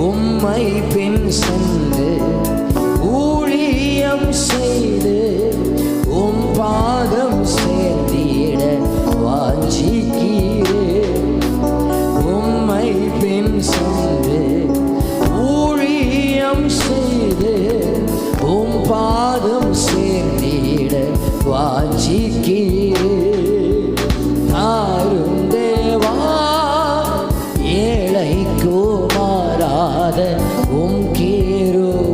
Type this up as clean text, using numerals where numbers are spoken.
உம்மை பின் சென்று ஊழியம் செய்து உம் பாதம் சேர்ந்திட வாஞ்சிக்கிறேன். உம்மை பின் சென்று ஊழியம் செய்து உம் பாதம் சேர்ந்திட வாஞ்சிக்கிறேன். தாரும் தேவா ஏழைக்கு மாறாத உம் கிருபை